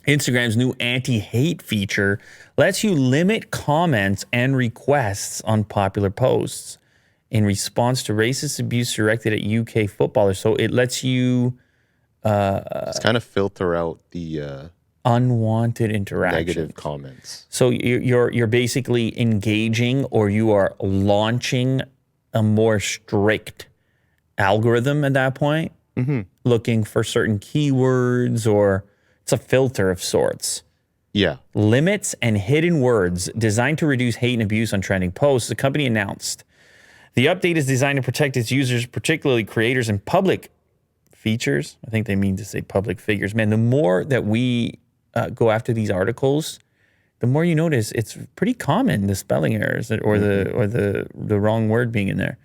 Instagram's new anti-hate feature lets you limit comments and requests on popular posts in response to racist abuse directed at UK footballers. So it lets you Just kind of filter out the unwanted interaction, negative comments. So you're basically engaging, or you are launching a more strict algorithm at that point, looking for certain keywords, or it's a filter of sorts. Yeah. Limits and hidden words designed to reduce hate and abuse on trending posts. The company announced the update is designed to protect its users, particularly creators and public features. I think they mean to say public figures. Man, the more that we go after these articles, the more you notice it's pretty common, the spelling errors or the wrong word being in there.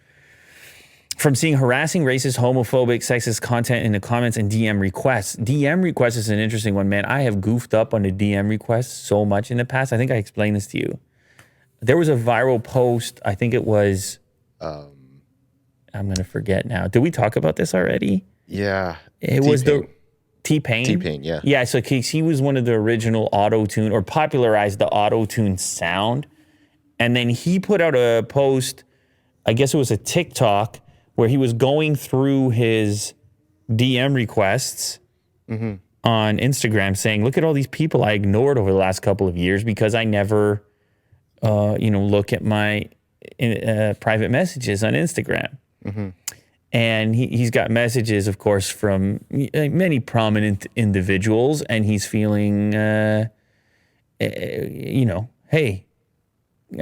From seeing harassing, racist, homophobic, sexist content in the comments and DM requests. DM requests is an interesting one, man. I have goofed up on the DM requests so much in the past. I think I explained this to you. There was a viral post. I think it was, I'm going to forget now. Did we talk about this already? Yeah. It was the T-Pain. T-Pain, yeah. Yeah, so he was one of the original auto-tune, or popularized the auto-tune sound. And then he put out a post, I guess it was a TikTok, where he was going through his DM requests on Instagram saying, look at all these people I ignored over the last couple of years because I never, look at my private messages on Instagram. And he's got messages, of course, from many prominent individuals, and he's feeling, hey,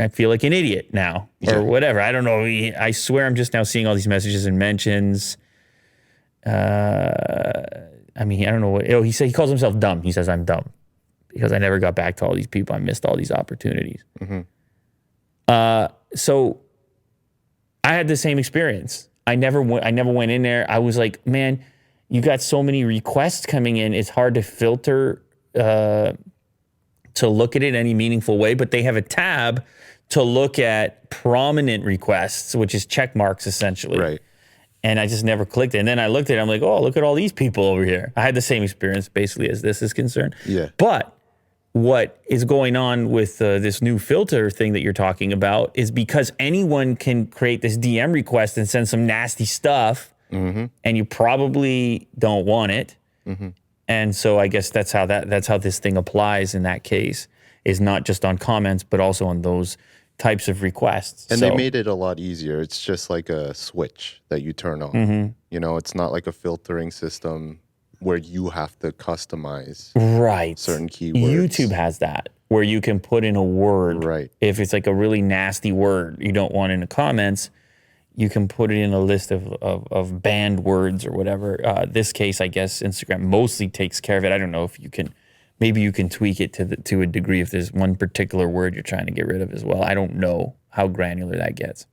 I feel like an idiot now, or whatever. I don't know. I swear I'm just now seeing all these messages and mentions. I don't know what. He calls himself dumb. He says, I'm dumb because I never got back to all these people. I missed all these opportunities. So I had the same experience. I never went in there. I was like, man, you got so many requests coming in. It's hard to filter to look at it in any meaningful way, but they have a tab to look at prominent requests, which is check marks essentially. Right. And I just never clicked it. And then I looked at it, I'm like, oh, look at all these people over here. I had the same experience basically as this is concerned. Yeah. But what is going on with this new filter thing that you're talking about is because anyone can create this DM request and send some nasty stuff, and you probably don't want it. And so I guess that's how this thing applies in that case, is not just on comments, but also on those types of requests. And they made it a lot easier. It's just like a switch that you turn on. It's not like a filtering system where you have to customize certain keywords. YouTube has that, where you can put in a word. Right. If it's like a really nasty word you don't want in the comments, you can put it in a list of banned words or whatever. This case, I guess Instagram mostly takes care of it. I don't know if you can, maybe you can tweak it to a degree if there's one particular word you're trying to get rid of as well. I don't know how granular that gets.